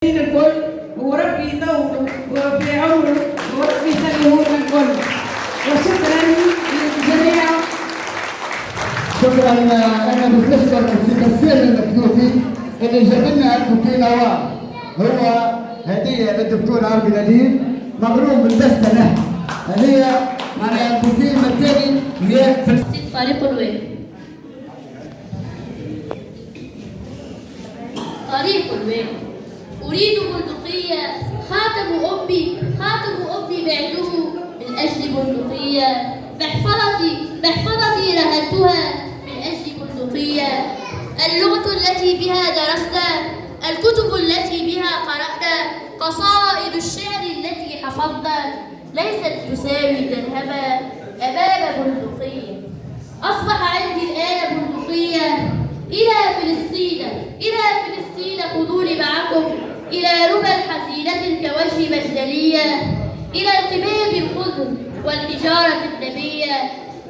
الكل وربي يطوله وفي عمره وربي يخليه لنا الكل. وشكرا للجميع. شكرا. انا بنشكر السي كثير المكنوفي اللي جاب لنا البوكيه نوار، هو هديه للدكتور عربي لذيذ مغروم بالبسته له. هي معناها البوكيه الثاني هي طريق الوين. طريق الوين. أريد بندقية. خاتم أمي بعته من أجل بندقية. محفظتي رهنتها من أجل بندقية. اللغة التي بها درسنا، الكتب التي بها قرأنا، قصائد الشعر التي حفظنا ليست تساوي درهما أمام بندقية. أصبح عندي الآن بندقية. إلى فلسطين خذوني معكم، إلى ربى حزينة كوجه مجدلية، إلى القمام الخضر والحجارة النبية.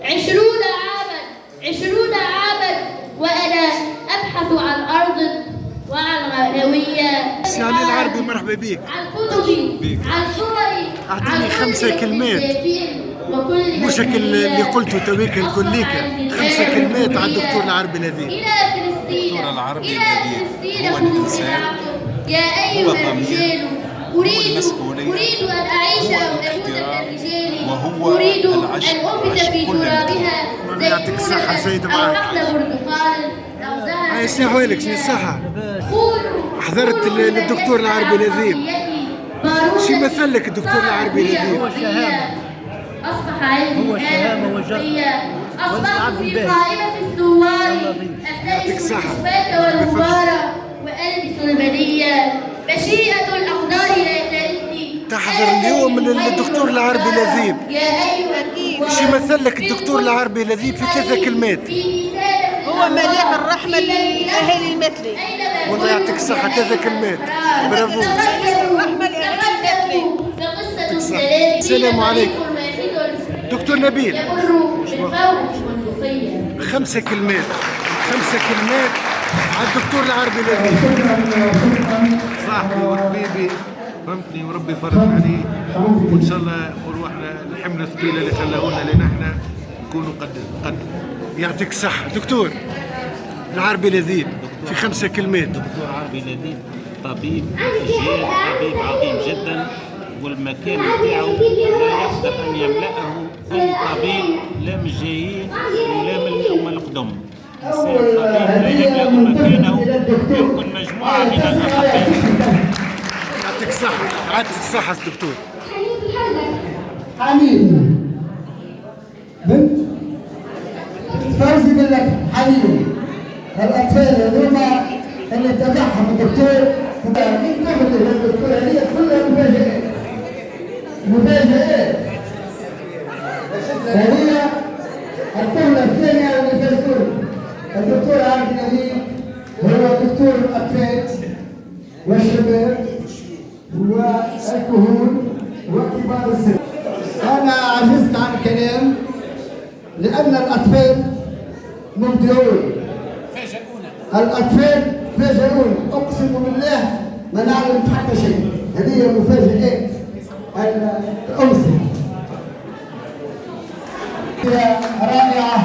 20 عاما وأنا أبحث عن أرض وعن هوية. سي علي العربي مرحبا بك. عن كتبي، عن صوري، أعطيني 5 كلمات مش اللي قلته تويك الكليك. 5 كلمات عن الدكتور العربي لذيذ. إلى فلسطين. الدكتور العربي لذيذ هو الإنسان، يا أيها الرجال أريد أن أعيش والاحترام، الرجال، وهو أريد أن العشق أنبت في كل ترابها الله يعطيك الصحة سيد معاك. نحن برتقال أو زهر. يسمحوا لك شنو الصحة. قولوا حضرت للدكتور العربي لذيذ. شو يمثل لك الدكتور العربي لذيذ؟ هو الشهامة. أصبح عندي الشهامة والجرأة. أصبحت في قائمة الثوار. أفترس الشباك والغبار وألبس البنية. مشيئة الأقدار لا تردني. تحضر اليوم للدكتور العربي لذيذ. يا أيها شو يمثل لك الدكتور العربي لذيذ في 3 كلمات؟ هو مليء الرحمة لأهالي المثلي. والله يعطيك الصحة 3 كلمات. برافو. الرحمة لأهالي المثلي. السلام عليكم. دكتور نبيل. 5 كلمات. 5 كلمات على الدكتور العربي لذيذ. صاحبي وحبيبي فهمتني، وربي يفرج عليه، وان شاء الله نروح الحمله الثقيله اللي خلاونا لنا احنا نكونوا قد. يعطيك الصحة دكتور العربي لذيذ في 5 كلمات. دكتور عربي لذيذ طبيب جيد، طبيب عظيم جدا، والمكان بتاعه لا يقدر ان يملأه اي طبيب، لا من الجايين ولا من الامه القدم. انسان طبيب لا يملأ مكانه يمكن مجموعه من الاخطاء. يعطيك الصحة. يعطيك الصحة دكتور. حميد بنت فوزي بن لك حليم. الاطفال هذوما اللي تبعهم الدكتور ينتبه للدكتور، هذه كلها مفاجآت. هذه الطفله الثانيه اللي تذكر الدكتور عبد النبيل هو دكتور الاطفال والشباب والكهول وكبار السن. انا عجزت عن الكلام لان الاطفال مبدعون. الأطفال فاجئون، أقسم بالله ما نعلم حتى شيء. هذه مفاجآت الأمس هي رائعة.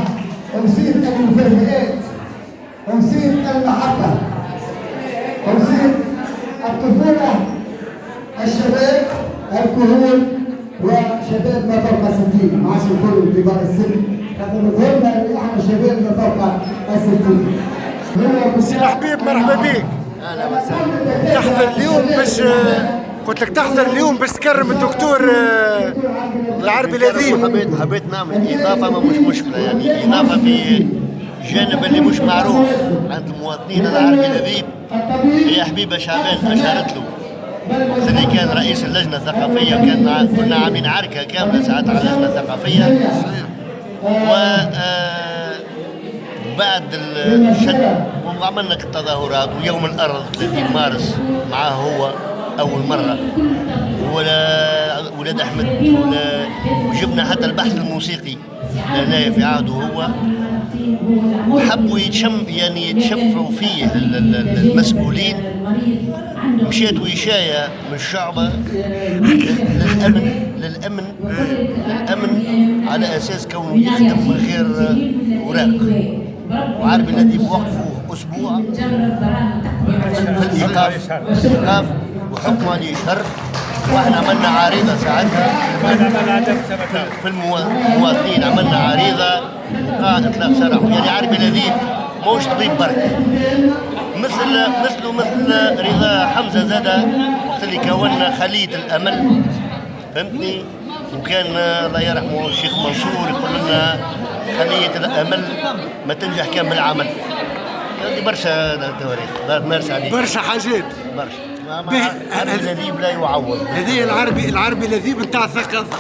أمسيت المفاجآت، أمسيت المحبة، أمسيت الطفولة، الشباب، الكهول وشباب ما فوق 60. ما عادش نقولوا كبار السن، خاطر ظهرنا اللي احنا شباب ما فوق 60. سي الحبيب مرحبا بك. اهلا وسهلا. تحضر اليوم باش قلت لك تحضر اليوم باش تكرم الدكتور العربي لذيذ. حبيت نعمل اضافه، ما مش مشكله، يعني اضافه في جانب اللي مش معروف عند المواطنين. العربي لذيذ هي حبيبه شعبان اشارت له وقت اللي كان رئيس اللجنه الثقافيه، كنا عاملين عركه كامله ساعات على اللجنه الثقافيه. بعد الشد وعملنا التظاهرات ويوم الأرض 30 مارس معاه هو أول مرة، ولاد أحمد وجبنا حتى البحث الموسيقي لهنايا في عهده هو، وحبوا يتشفعوا فيه المسؤولين. مشيت وشاية من الشعب للأمن على أساس كونه يخدم من غير أوراق. وعربي الذي وقفوا أسبوع في الإيقاف وحكموا عليه شهر، واحنا عملنا عريضة ساعتها في المواطنين، عملنا عريضة وقاع إطلاق سراح. يعني عربي لذيذ موش طبيب برك، مثل رضا حمزة زادة وقت اللي كونا خلية الأمل، فهمتني؟ وكان الله يرحمه الشيخ منصور يقول لنا خلية الأمل ما تنجح كان بالعمل. هذه برشا تواريخ مارس عليه، برشا حاجات، برشا. العربي اللذيذ لا يعوض. هذه العربي اللذيذ نتاع الثقافة،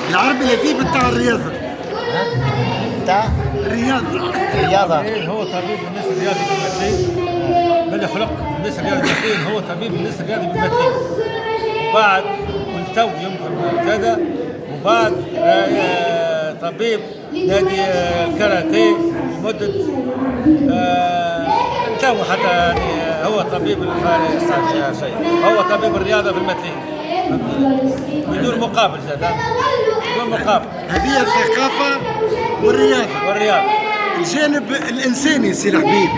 العربي اللذيذ نتاع الرياضة. نتاع الرياضة. هو طبيب الناس الرياضي بالمثلين، بدا خلق الناس الرياضي بالمثلين، هو طبيب الناس الرياضي بالمثلين. وبعد كل تو يمكن كذا، وبعد طبيب نادي الكاراتيه لمدة تو حتى يعني هو طبيب شيء، هو طبيب الرياضة في المثلين بدون مقابل زاد، بدون مقابل. هذه الثقافة والرياضة. الجانب الإنساني سي الحبيب،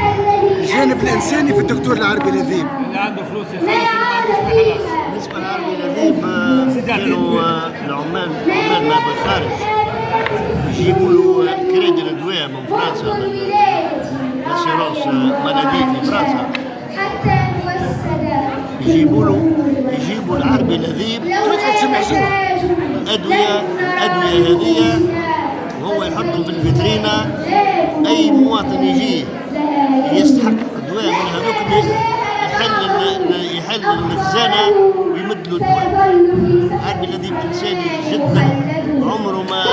الجانب الإنساني في الدكتور العربي لذيذ. اللي عنده فلوس يخلص، اللي ما عندوش ما يخلص. بالنسبة للعربي لذيذ كانوا العمال ما بالخارج يجيبوا له كريدي الأدوية من فرنسا، من لاسيرونس مالادي في فرنسا، يجيبوا العربي لذيذ الأدوية هذه، وهو يحطهم في الفيترينا. أي مواطن يجي يستحق الدواء من هذوك يحل الخزانة ويمد له الدواء. العربي الذي إنساني جدا، عمره ما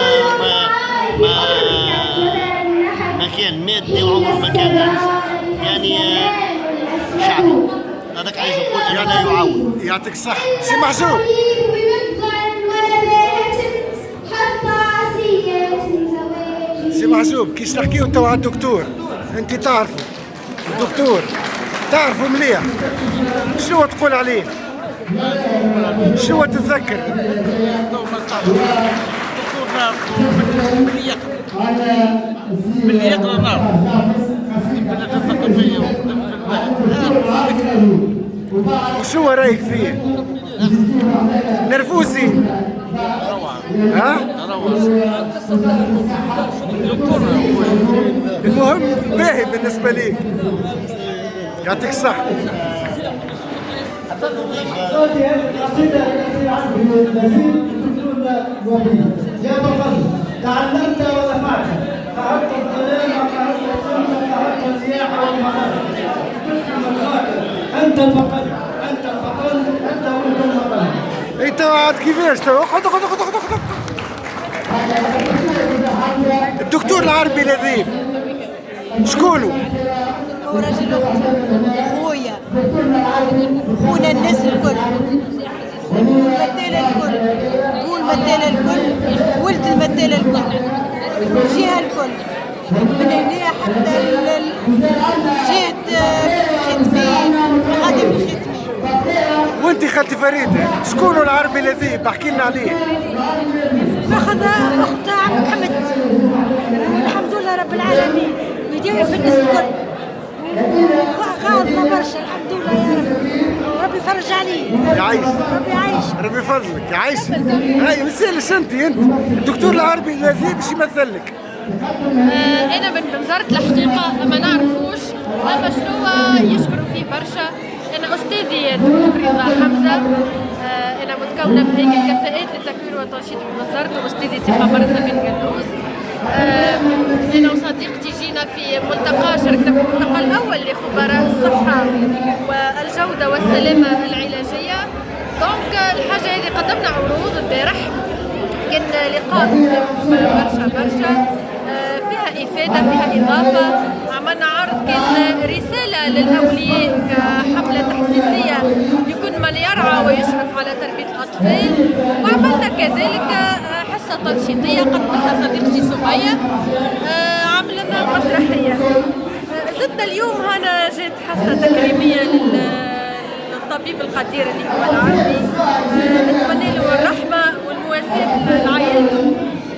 كان مادي، وعمره ما كان يعني شعبي. هذاك عايز يقول أنا لا يعاون. يعطيك الصحة سي محجوب. سي محجوب كيش نحكيو توا على الدكتور، انت تعرفوا الدكتور، تعرفوا مليح، شنو تقول عليه؟ شنو تتذكر؟ باللي يقرا نار وشو رايك فيه؟ نرفوزي؟ ها؟ المهم باهي بالنسبة ليك، يعطيك الصحة. يا بطل تعلمت ونفعت، فهبت الظلام وقهرت الظلم وقهرت الرياح والمطر، انت البطل، انت البطل، انت ولد البطل. انت قاعد كيفاش تو؟ اقعد. الدكتور العربي لذيذ شكونه؟ هو راجل اختي، خويا، خونا الناس الكل، المثالة الكل، هو المثالة الكل، ولد المثالة الكل، الجهة الكل، من هنا حتى جهة ختمين، خادم الختمين. وانت خالتي فريدة شكونه العربي لذيذ؟ بحكي لنا عليه. فاخذ اخت عمك حمد، الحمد لله رب العالمين، ويدير في الناس الكل، غاضنا برشا الحمد لله يا رب، ربي يفرج عليه. يعيش ربي يعيش، ربي يفضلك، يعيش. هاي مسالش انت الدكتور العربي الذي باش يمثلك. انا من بنزرت الحقيقه ما نعرفوش، اما شنو يشكروا فيه برشا. انا استاذي الدكتور رضا حمزه، انا متكونه بهيك الكفاءات للتكوين والتنشيط بنزرت، واستاذي ثقه مرزا بن قندوز. انا وصديقتي جينا في ملتقى، شاركنا في الملتقى الاول لخبراء الصحه والجوده والسلامه العلاجيه. دونك الحاجه هذه قدمنا عروض البارح، كان لقاء برشا فيها افاده، فيها اضافه. عملنا عرض كان رساله للاولياء كحمله تحسيسيه لكل من يرعى ويشرف على تربيه تنشيطية قدمتها صديقتي سمية، عملنا مسرحية. زدنا اليوم هنا جات حصة تكريمية للطبيب القدير اللي هو العربي، نتمنى له الرحمة والمواساة لعائلته،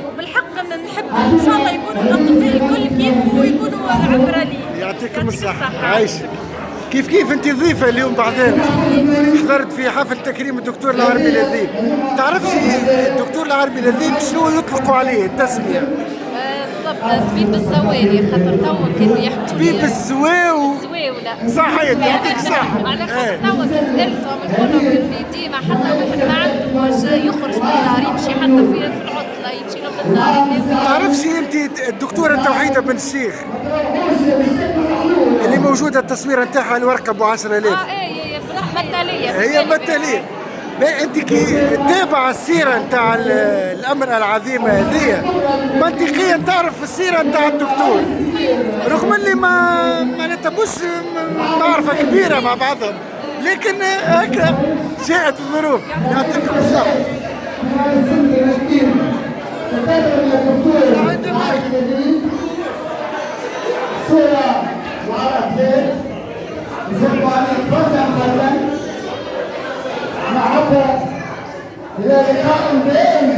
وبالحق نحب إن شاء الله يكونوا الأطباء الكل كيفه ويكونوا عبرة لي. يعطيكم الصحة. عايشك. كيف انت ضيفة اليوم بعدين حضرت في حفل تكريم الدكتور العربي لذيذ، تعرفش الدكتور العربي لذيذ شنو يطلقوا عليه التسمية؟ بالضبط طبيب الزواوي، خاطر توا كانوا يحكوا طبيب الزواو. لا صحيح يعطيك الصحة. على خاطر توا سألتهم الكل كانوا ديما حتى واحد ما عندوش يخرج من الدار يمشي حتى في العطلة يمشي له من الدار. تعرفش انت الدكتورة توحيدة بن الشيخ اللي موجودة التصوير نتاعها الورقة ب 10,000. ايه بصح مثالية. هي مثالية. انت كي تتابع السيرة نتاع الأمر العظيمة هذه منطقيا تعرف السيرة نتاع الدكتور، رغم اللي ما نتبوش معرفة كبيرة مع بعضهم، لكن هكا جاءت الظروف. يعطيكم الصحة. صورة وعرفت يسموا عليه فصل مع إلى لقاء دائم.